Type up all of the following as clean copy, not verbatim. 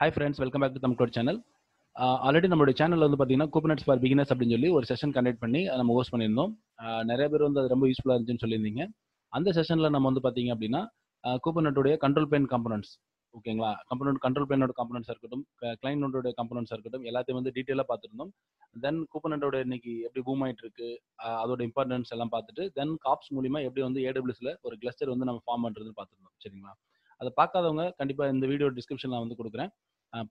Hi friends, welcome back to Tamcode channel. Already நம்மளுடைய சேனல்ல வந்து பார்த்தீங்கன்னா Kubernetes for beginners அப்படின்னு சொல்லி ஒரு செஷன் கண்டக்ட் பண்ணி நம்ம ஹோஸ்ட் பண்ணியிருந்தோம். நிறைய பேர் வந்து அது ரொம்ப யூஸ்ஃபுல்லாக இருந்துச்சுன்னு சொல்லியிருந்தீங்க. அந்த செஷனில் நம்ம வந்து பார்த்தீங்க அப்படின்னா Kubernetes கண்ட்ரோல் பிளேன் காம்பனன்ட்ஸ், ஓகேங்களா, கண்ட்ரோல் பிளேனோட காம்பனன்ட்ஸாக இருக்கட்டும், கிளைண்டோட காம்பனன்ட்ஸாக இருக்கட்டும், எல்லாத்தையும் வந்து டீட்டெயிலாக பார்த்துருந்தோம். தென் Kubernetes இன்னைக்கு எப்படி பூம் ஆயிட்டு இருக்கு, அதோட இம்பார்ட்டன்ஸ் எல்லாம் பார்த்துட்டு, தென் காப்ஸ் மூலியமா எப்படி வந்து AWSல ஒரு கிளஸ்டர் வந்து நம்ம ஃபார்ம் பண்ணுறதுன்னு பார்த்துருந்தோம். சரிங்களா, அதை பார்க்காதவங்க கண்டிப்பாக இந்த வீடியோ டிஸ்கிரிப்ஷன் நான் வந்து கொடுக்குறேன்,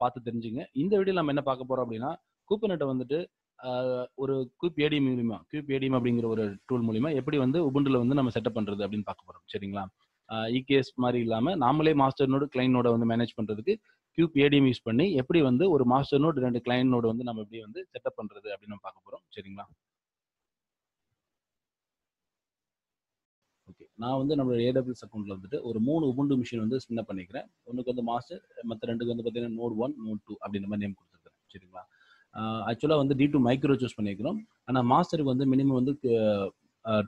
பார்த்து தெரிஞ்சுங்க. இந்த வீடியோ நம்ம என்ன பார்க்க போறோம் அப்படின்னா, Kubernetes வந்துட்டு ஒரு Kubeadm அப்படிங்கிற ஒரு டூல் மூலியமா எப்படி வந்து உபுண்டுல வந்து நம்ம செட்டப் பண்றது அப்படின்னு பார்க்க போறோம். சரிங்களா, EKS மாதிரி இல்லாம நாமளே மாஸ்டர் நோடு கிளைண்ட் நோட வந்து மேனேஜ் பண்றதுக்கு Kubeadm யூஸ் பண்ணி எப்படி வந்து ஒரு மாஸ்டர் நோடு 2 கிளைண்ட் நோடு வந்து நம்ம எப்படி வந்து செட்டப் பண்றது அப்படின்னு நம்ம பார்க்க போறோம். சரிங்களா, ஓகே. நான் வந்து நம்மளோட AWS அக்கௌண்ட்ல வந்துட்டு ஒரு 3 உபுண்டு மிஷின் வந்து ஸ்பின் அப் பண்ணிக்கிறேன். ஒன்றுக்கு வந்து மாஸ்டர், மற்ற ரெண்டுக்கு வந்து பார்த்தீங்கன்னா நோட் 1 நோட் 2 அப்படின்ற மாதிரி நேம் கொடுத்துருக்கேன். சரிங்களா, ஆக்சுவலாக வந்து D2 மைக்ரோ சூஸ் பண்ணிக்கிறோம். ஆனால் மாஸ்டருக்கு வந்து மினிமம் வந்து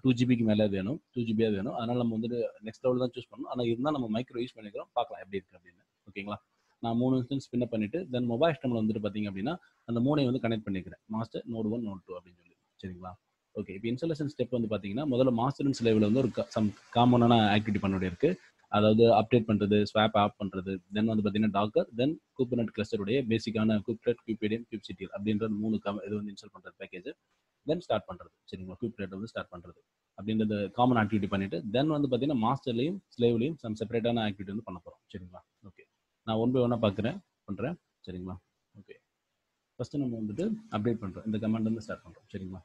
2 GB மேலே வேணும், 2 GB வேணும். அதனால நம்ம வந்து நெக்ஸ்ட் லெவல் தான் சூஸ் பண்ணணும். ஆனால் இருந்தால் நம்ம மைக்ரோ யூஸ் பண்ணிக்கிறோம், பார்க்கலாம் எப்படி இருக்கு அப்படின்னு. ஓகேங்களா, நான் 3 இன்ஸ்டன்ஸ் ஸ்பின் அப் பண்ணிட்டு தென் மொபைல் சிஸ்டம்ல வந்துட்டு பார்த்தீங்க அப்படின்னா அந்த 3ஐயும் வந்து கனெக்ட் பண்ணிக்கிறேன், மாஸ்டர் நோட் 1 நோட் 2 அப்படின்னு சொல்லி. சரிங்களா, ஓகே. இப்போ இன்ஸ்டாலேஷன் ஸ்டெப் வந்து பார்த்தீங்கன்னா முதல்ல மாஸ்டர் லெவலில் வந்து ஒரு சம் காமனான ஆக்டிவிட்டி பண்ண வேண்டிய இருக்கு. அதாவது அப்டேட் பண்ணுறது, ஸ்வாப் ஆப் பண்ணுறது, தென் வந்து பார்த்தீங்கன்னா டாக்கர், தென் Kubernetes கிளஸ்டருடைய பேசிக்கான Kubeadm, kubectl அப்படின்ற 3 இது வந்து இன்ஸ்டால் பண்ணுறது பேக்கேஜ், தென் ஸ்டார்ட் பண்ணுறது. சரிங்களா, Kubernetes வந்து ஸ்டார்ட் பண்ணுறது அப்படின்றது காமன் ஆக்டிவிட்டி பண்ணிட்டு தென் வந்து பார்த்தீங்கன்னா மாஸ்டர்லையும் ஸ்லேவ்லையும் சம் செப்பரேட்டான ஆக்டிவிட்டி வந்து பண்ண போகிறோம். சரிங்களா, ஓகே. நான் ஒன் பை ஒன்னாக பண்ணுறேன். சரிங்களா, ஓகே. ஃபர்ஸ்ட் நம்ம வந்துட்டு அப்டேட் பண்ணுறோம், இந்த கமாண்ட் வந்து ஸ்டார்ட் பண்ணுறோம். சரிங்களா,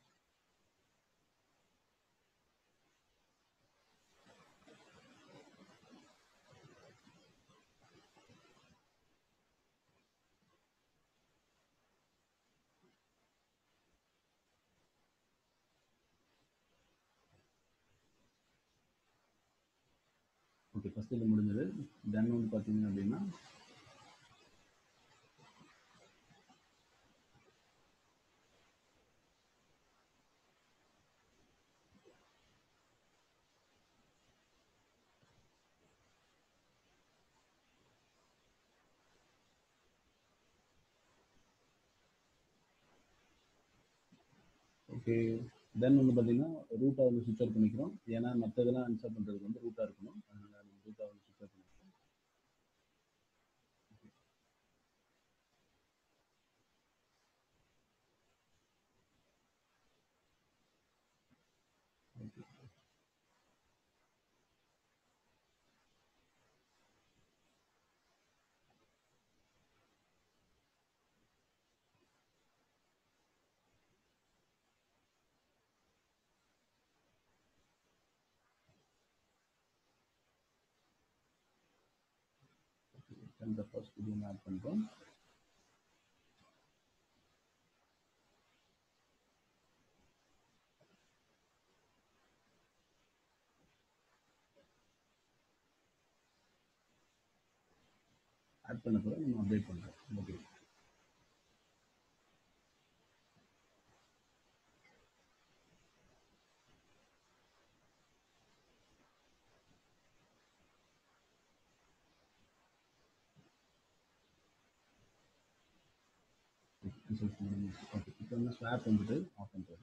ஓகே. ஃபர்ஸ்ட் இது முடிஞ்சது. தென் வந்து பார்த்தீங்க அப்படின்னா ஓகே. தென் வந்து பார்த்தீங்கன்னா ரூட்டை வந்து சுவிட்ச் அவுட் பண்ணிக்கிறோம். ஏன்னா மற்றதெல்லாம் இன்ஸ்டால் பண்ணுறதுக்கு வந்து ரூட்டாக இருக்கணும், அதனால நம்ம ரூட்டை வந்து சுவிட்ச் அவுட் பண்ணிக்கிறோம். தென் த ஃபர்ஸ்ட் வீடியோ ஆட் பண்ணுறோம். ஆட் பண்ண பிறகு நம்ம அப்டேட் பண்ணுறோம். ஓகே. ஓகே, இப்போ வந்து ஸ்வாப் வந்துட்டு ஆஃப் பண்ணுறது.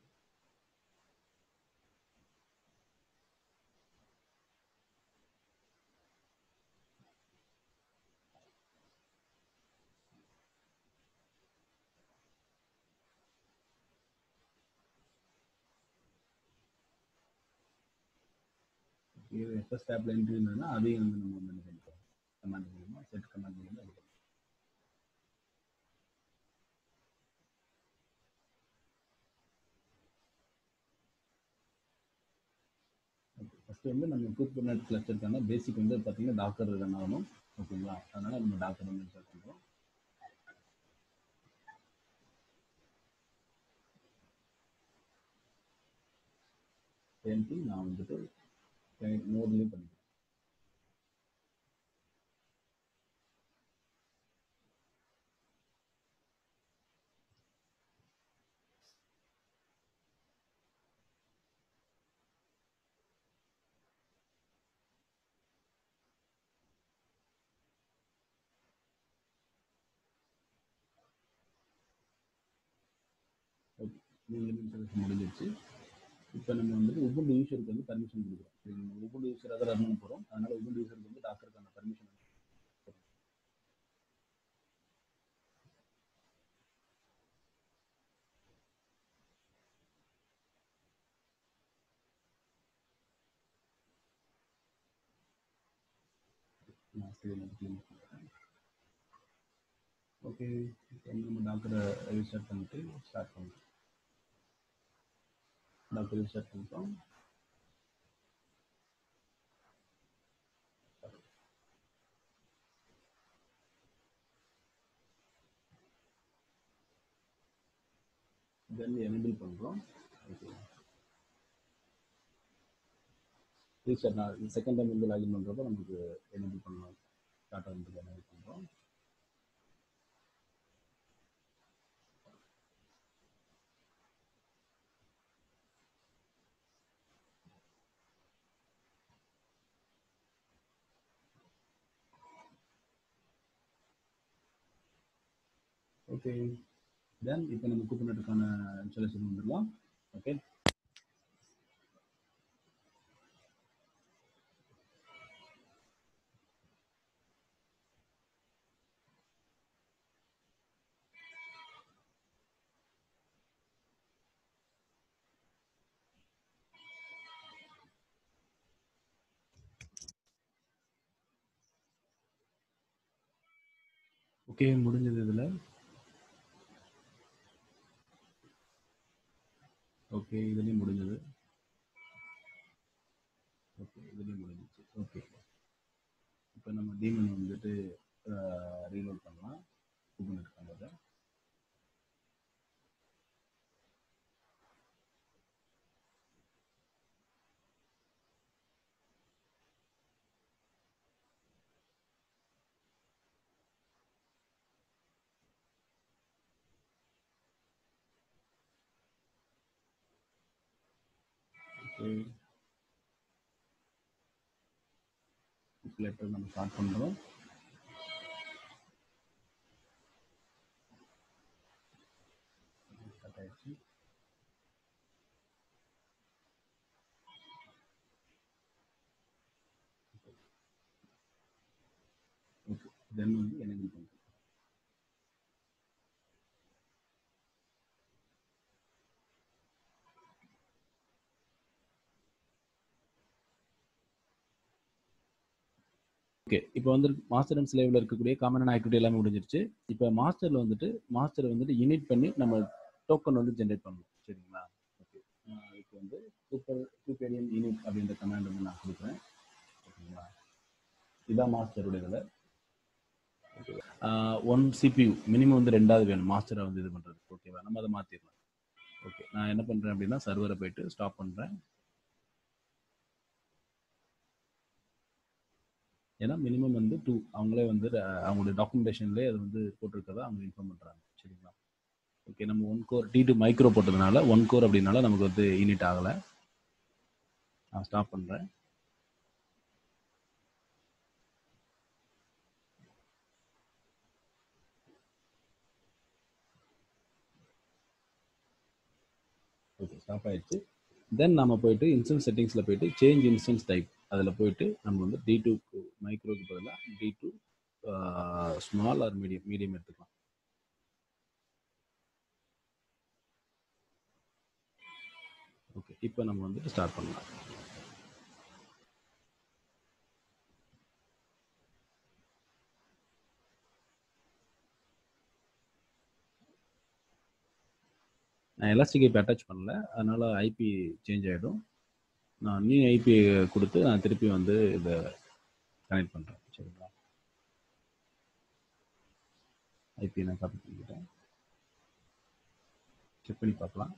இது எஃப்எஸ் டேப்ல என்ட்ரி இருந்ததுன்னா அதையும் வந்து நம்ம வந்து என்ன பண்ணிக்கிறோம், கமாண்ட் மூலமாக செட் கமாண்ட் மூலமாக எடுக்கிறோம். ஓகே. ஃபர்ஸ்ட் வந்து நம்ம Kubernetes கிளஸ்டருக்கான பேசிக் வந்து பார்த்தீங்கன்னா டாக்கர் ரன் ஆகணும். ஓகேங்களா, அதனால நம்ம டாக்கர் வந்து இன்ஸ்டால் பண்ணுறோம். சேம் திங் நான் வந்துட்டு நோட்லேயும் பண்ணிக்கிறேன். முடிஞ்சிருச்சு. இப்போ நம்ம வந்துட்டு உபுண்டு யூசருக்கு வந்து பர்மிஷன் கொடுக்குறோம். நம்ம உபுண்டு யூசராக தான் ரன் பண்ண போகிறோம். அதனால உபுண்டு யூசருக்கு வந்து டாக்கருக்கான பர்மிஷன் நான் ஸ்க்ரீன் க்ளீன் பண்ணுறேன். ஓகே, இப்போ நம்ம டாக்கரை ரீஸ்டார்ட் பண்ணிட்டு ஸ்டார்ட் பண்ணுறோம். டாக்கர் ரீஸ்டார்ட் பண்ணிட்டோம். தென் எனேபிள் பண்ணுறோம். ஓகே, ரீஸ்டார்ட் நான் செகண்ட் டைம் வந்து லாகின் பண்ணுறப்போ நமக்கு எனேபிள் பண்ணலாம். டாட்டா வந்து எனேபிள் பண்ணுறோம். ஓகே, தென் இப்போ நம்ம கூப்பர்நெட்டுக்கான இன்ஸ்டாலேஷன் வந்துடலாம். ஓகே, ஓகே முடிஞ்சது இதில். ஓகே, இதுலேயும் முடிஞ்சது. ஓகே, இதுலேயும் முடிஞ்சிச்சு. ஓகே, இப்போ நம்ம டீமன் வந்துட்டு ரீலோட் பண்ணலாம் கூப்பர்நெட் பண்ணுறதை. ஓகே, லெட்டர் நம்ம ஸ்டார்ட் பண்ணுறோம். ஸ்டார்ட் ஆயிடுச்சு. ஓகே, தென் வந்து எனேபிள் பண்ணுறோம். ஓகே, இப்போ வந்து மாஸ்டர் அண்ட் ஸ்லேவ்ல இருக்கக்கூடிய காமனான ஆக்டிவிட்டி எல்லாமே முடிஞ்சிருச்சு. இப்போ மாஸ்டர்ல வந்துட்டு மாஸ்டர் வந்துட்டு யூனிட் பண்ணி நம்ம டோக்கன் வந்து ஜென்ரேட் பண்ணணும். சரிங்களா? ஓகே, இப்போ வந்து Kubeadm யூனிட் அப்படின்ற கமாண்ட் வந்து நான் கொடுக்குறேன். ஓகேங்களா? இதான் மாஸ்டருடைய இதில் 1 CPU மினிமம் வந்து 2வது வேணும் மாஸ்டரை வந்து இது பண்ணுறது. ஓகேவா? நம்ம அதை மாற்றிடலாம். ஓகே, நான் என்ன பண்ணுறேன் அப்படின்னா சர்வரை போயிட்டு ஸ்டாப் பண்ணுறேன். ஏன்னா மினிமம் வந்து 2 அவங்களே வந்து அவங்களுடைய டாக்குமெண்டேஷன்லேயே அது வந்து போட்டிருக்கதா அவங்க இன்ஃபார்ம் பண்ணுறாங்க. சரிங்களா? ஓகே, நம்ம 1 கோர் T2 மைக்ரோ போட்டதுனால 1 கோர் அப்படின்னால நமக்கு வந்து யூனிட் ஆகலை. நான் ஸ்டாப் பண்ணுறேன். ஓகே, ஸ்டாப் ஆயிடுச்சு. தென் நம்ம போயிட்டு இன்ஸ்டன்ஸ் செட்டிங்ஸில் போயிட்டு சேஞ்ச் இன்ஸ்டன்ஸ் டைப் அதில் போயிட்டு நம்ம வந்து D2 மைக்ரோக்கு பதிலாக D2 ஸ்மால் ஆர் மீடியம் எடுத்துக்கலாம். ஓகே, இப்போ நம்ம வந்துட்டு ஸ்டார்ட் பண்ணலாம். நான் எலாஸ்டிக் ஐபி அட்டாச் பண்ணல, அதனால ஐபி சேஞ்ச் ஆகிடும். நான் நியூ ஐபி கொடுத்து நான் திருப்பி வந்து இதை கனெக்ட் பண்ணுறேன். சரிங்களா? ஐபி நான் காப்பி பண்ணிக்கிட்டேன். செக் பண்ணி பார்க்கலாம்.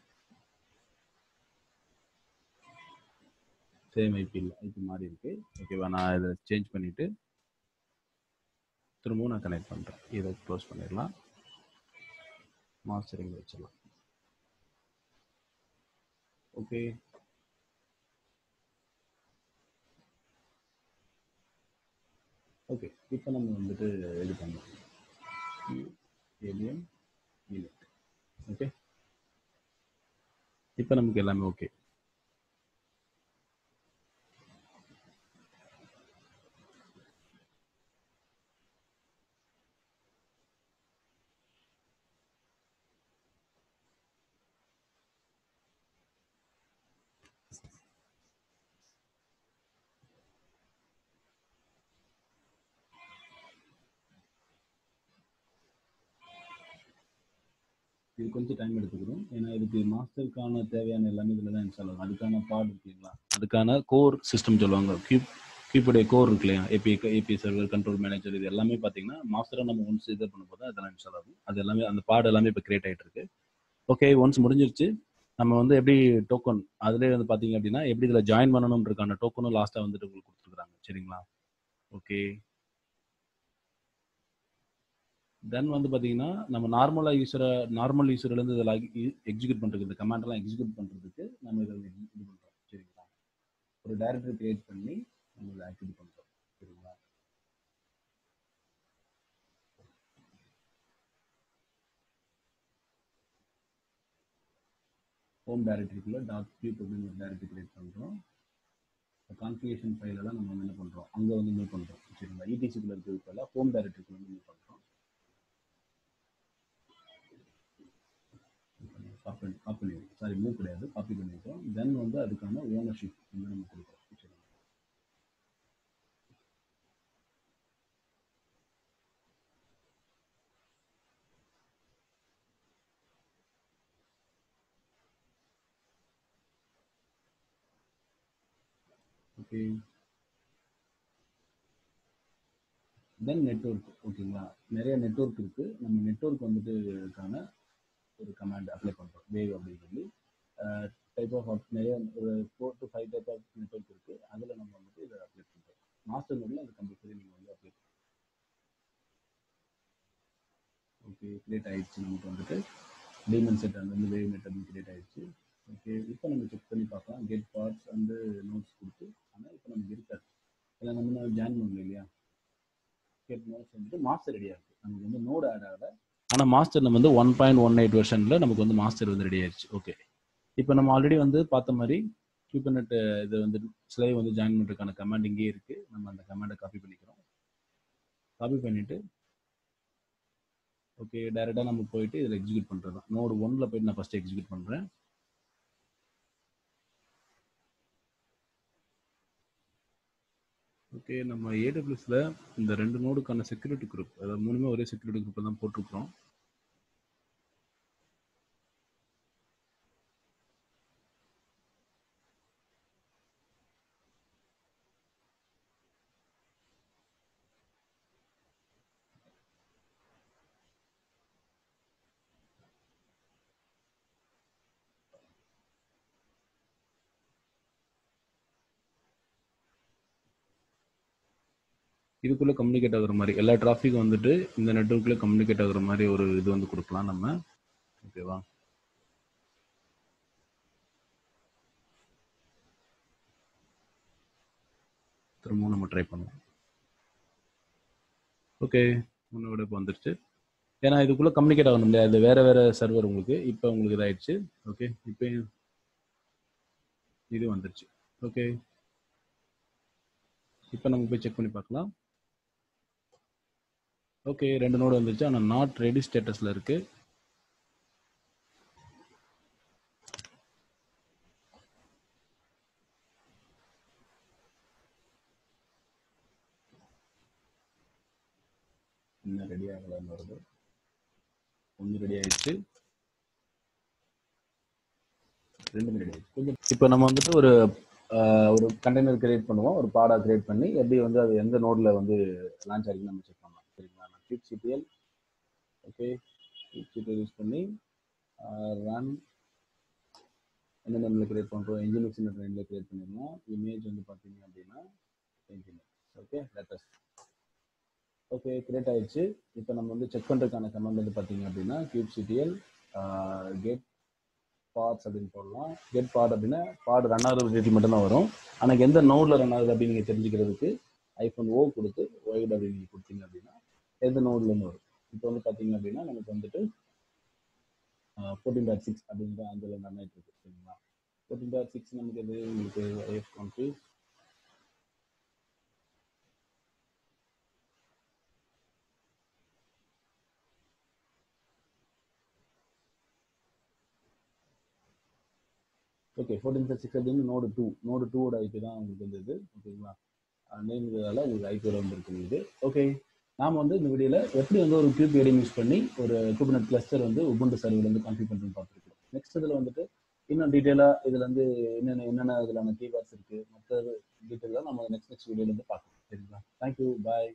சேம் ஐபி இல்லை, ஐபி மாறி இருக்கு. ஓகேவா? நான் இதை சேஞ்ச் பண்ணிவிட்டு திரும்பவும் நான் கனெக்ட் பண்ணுறேன். இதை க்ளோஸ் பண்ணிடலாம். மாஸ்டரிங் வச்சிடலாம். ஓகே, ஓகே, இப்போ நம்ம வந்துட்டு இது பண்ணலாம். Kubeadm unit. ஓகே, இப்போ நமக்கு எல்லாமே ஓகே. இது கொஞ்சம் டைம் எடுத்துக்கிறோம். ஏன்னா இதுக்கு மாஸ்டருக்கான தேவையான எல்லாமே இதில் தான் இன்ஸ்டால் ஆகும். அதுக்கான பாட் இருக்கு இல்லைங்களா, அதுக்கான கோர் சிஸ்டம் சொல்லுவாங்க. கியூபுடைய கோர் இருக்கு இல்லையா, ஏபி சர்வர், கண்ட்ரோல் மேனேஜர், இது எல்லாமே பார்த்தீங்கன்னா மாஸ்டரை நம்ம ஒன்ஸ் இது பண்ணும்போது அதெல்லாம் இன்ஸ்டால் ஆகும். அது எல்லாமே அந்த பாட் எல்லாமே இப்போ கிரியேட் ஆகிட்டு இருக்கு. ஓகே, ஒன்ஸ் முடிஞ்சிருச்சு. நம்ம வந்து எப்படி டோக்கன் அதிலே வந்து பார்த்தீங்க அப்படின்னா எப்படி இதில் ஜாயின் பண்ணணும்ன்றக்கான டோக்கனும் லாஸ்ட்டாக வந்துட்டு உங்களுக்கு கொடுத்துருக்காங்க. சரிங்களா? ஓகே. தென் வந்து பார்த்தீங்கன்னா நம்ம நார்மல் யூஸர்லேருந்து இதில் எக்ஸிக்யூட் பண்ணுறதுக்கு, இந்த கமாண்டெல்லாம் எக்ஸிக்யூட் பண்ணுறதுக்கு நம்ம இதை இது பண்ணுறோம். சரிங்களா? ஒரு டைரக்டரி கிரியேட் பண்ணி நம்ம இதை ஆக்டிவேட் பண்ணுறோம். சரிங்களா? ஹோம் டைரக்டரிக்குள்ள .cube அப்படின்னு ஒரு டைரக்டரி கிரியேட் பண்ணுறோம். கான்ஃபிகரேஷன் ஃபைல் எல்லாம் நம்ம என்ன பண்ணுறோம், அங்கே வந்து மூவ் பண்ணுறோம். சரிங்களா? இடிசிக்குள்ள இருக்கிறதுக்குள்ள ஹோம் டைரக்டரிக்குள்ள வந்து மூவ் பண்ணுறோம். மூவ் கிடையாது, காப்பி பண்ணிக்கிறோம். தென் வந்து அதுக்கான ஓனர்ஷிப் வந்து நம்ம கொடுக்குறோம். சரிங்களா? ஓகே. தென் நெட்வொர்க். ஓகேங்களா? நிறைய நெட்வொர்க் இருக்கு. நம்ம நெட்வொர்க் வந்துட்டு இருக்கான ஒரு கமாண்ட் அப்ளை பண்ணுறோம், வேவ் அப்படின்னு சொல்லி. டைப் ஆஃப் நிறைய ஒரு 4 to 5 டைப் ஆஃப் நெட்வொர்க் இருக்குது. அதில் நம்ம வந்துட்டு இதை அப்ளை பண்ணுறோம். மாஸ்டர் நோடில் அது கம்பல்சரி நீங்கள் வந்து அப்ளை பண்ணுறோம். ஓகே, கிரியேட் ஆகிடுச்சு. நமக்கு வந்துட்டு டீமன் செட் அந்த வந்து வேவ் நெட் அப்படின்னு கிரியேட் ஆகிடுச்சு. ஓகே, இப்போ நம்ம செக் பண்ணி பார்க்கலாம். கெட் பார்ட்ஸ் வந்து நோட்ஸ் கொடுத்து. ஆனால் இப்போ நமக்கு இருக்காது, ஏன்னா நம்ம ஜாயின் பண்ணல இல்லையா. கெட் நோட்ஸ் வந்துட்டு மாஸ்டர் ரெடியாக இருக்குது. நமக்கு வந்து நோடு ஆட் ஆகலை, ஆனால் மாஸ்டர் நம்ம வந்து 1.18 வெர்ஷனில் நமக்கு வந்து மாஸ்டர் வந்து ரெடி ஆயிடுச்சு. ஓகே, இப்போ நம்ம ஆல்ரெடி வந்து பார்த்த மாதிரி குபர்நெட் இது வந்து ஸ்லேவ் வந்து ஜாயின் பண்ணுறதுக்கான கமாண்ட் இங்கே இருக்குது. நம்ம அந்த கமாண்டை காப்பி பண்ணிக்கிறோம். காப்பி பண்ணிவிட்டு ஓகே, டைரெக்டாக நம்ம போயிட்டு இதில் எக்ஸிக்யூட் பண்ணுறது தான். நோடு 1ல் போயிட்டு நான் ஃபஸ்ட்டு எக்ஸிக்யூட் பண்ணுறேன். ஓகே, நம்ம ஏடபிள்யூஎஸ்ல இந்த 2 நோடுக்கான செக்யூரிட்டி குரூப், அதாவது 3மே ஒரே செக்யூரிட்டி குரூப்பை தான் போட்டிருக்கிறோம். இதுக்குள்ளே கம்யூனிகேட் ஆகுற மாதிரி எல்லா டிராஃபிக்கும் வந்துட்டு இந்த நெட்வொர்க்கில் கம்யூனிகேட் ஆகுற மாதிரி ஒரு இது வந்து கொடுக்கலாம் நம்ம. ஓகேவா? திரும்பவும் நம்ம ட்ரை பண்ணுவோம். ஓகே, முன்னோட இப்போ வந்துருச்சு. ஏன்னா இதுக்குள்ளே கம்யூனிகேட் ஆகணும் இல்லையா, இது வேறு வேறு சர்வர் உங்களுக்கு. இப்போ உங்களுக்கு இதாகிடுச்சு. ஓகே, இப்போ இது வந்துருச்சு. ஓகே, இப்போ நம்ம போய் செக் பண்ணி பார்க்கலாம். ஓகே, 2 நோடு வந்துருச்சு, ஆனால் நாட் ரெடி ஸ்டேட்டஸில் இருக்குது. இன்னும் ரெடி ஆகலான்னு வருது. ஒன்று ரெடி ஆகிடுச்சு, 2 ரெடி ஆகிடுச்சு. கொஞ்சம் இப்போ நம்ம வந்துட்டு ஒரு கண்டெய்னர் கிரியேட் பண்ணுவோம், ஒரு பாடா கிரியேட் பண்ணி எப்படி வந்து அது எந்த நோடில் வந்து லான்ச் ஆகிருக்கு நம்ம செக் பண்ணலாம். சரிங்களா? நான் kubectl ஓகே, kubectl யூஸ் பண்ணி ரன் என்ன நேமில் கிரியேட் பண்ணுறோம், என்ஜினிக்ஸ் நேமில் கிரியேட் பண்ணிடலாம். இமேஜ் வந்து பார்த்தீங்க அப்படின்னா nginx. Okay, latest. Okay, create ஆயிடுச்சு. இப்போ நம்ம வந்து செக் பண்ணுறதுக்கான கமெண்ட் வந்து பார்த்தீங்க அப்படின்னா kubectl கெட் பார்ட்ஸ் அப்படின்னு போடலாம். கெட் பார்ட் அப்படின்னா பார்ட் ரன் ஆகுறது டீட்டெயில் மட்டும் தான் வரும். ஆனால் எந்த நோடில் ரன் ஆகுது அப்படின்னு நீங்கள் தெரிஞ்சுக்கிறதுக்கு -o கொடுத்து ஒய்ட் அப்படின்னு நீங்கள் கொடுத்தீங்க அப்படின்னா எந்த நோட்லேருந்து வரும். இப்போ வந்து பார்த்தீங்க அப்படின்னா நமக்கு வந்துட்டு 14.6 அப்படிங்கிற அந்த ரன் ஆகிட்டு இருக்கு சரிங்களா. 14.6 நமக்கு எது உங்களுக்கு ஐஎஃப் கவுண்ட்ரி ஓகே. 14.6 அப்படின்னு நோடு டூவோட ஐபி தான் உங்களுக்கு இருந்தது ஓகேங்களா. நேம்ங்கிறதால உங்களுக்கு ஐபியில் வந்துருக்கு. ஓகே, நாம் வந்து இந்த வீடியோவில் எப்படி வந்து ஒரு Kubeadm யூஸ் பண்ணி ஒரு Kubernetes கிளஸ்டர் வந்து உபுண்டு சர்வரில் வந்து கான்ஃபிகர் பண்ணுறதுன்னு பார்த்துருக்கோம். நெக்ஸ்ட் இதில் வந்துட்டு இன்னும் டீட்டெயிலாக இதில் வந்து என்னென்ன இதில் கீவேர்ட்ஸ் இருக்குது மற்ற டீட்டெயிலாக நம்ம நெக்ஸ்ட் வீடியோவில் வந்து பார்க்கலாம் சரிங்களா. தேங்க்யூ, பாய்.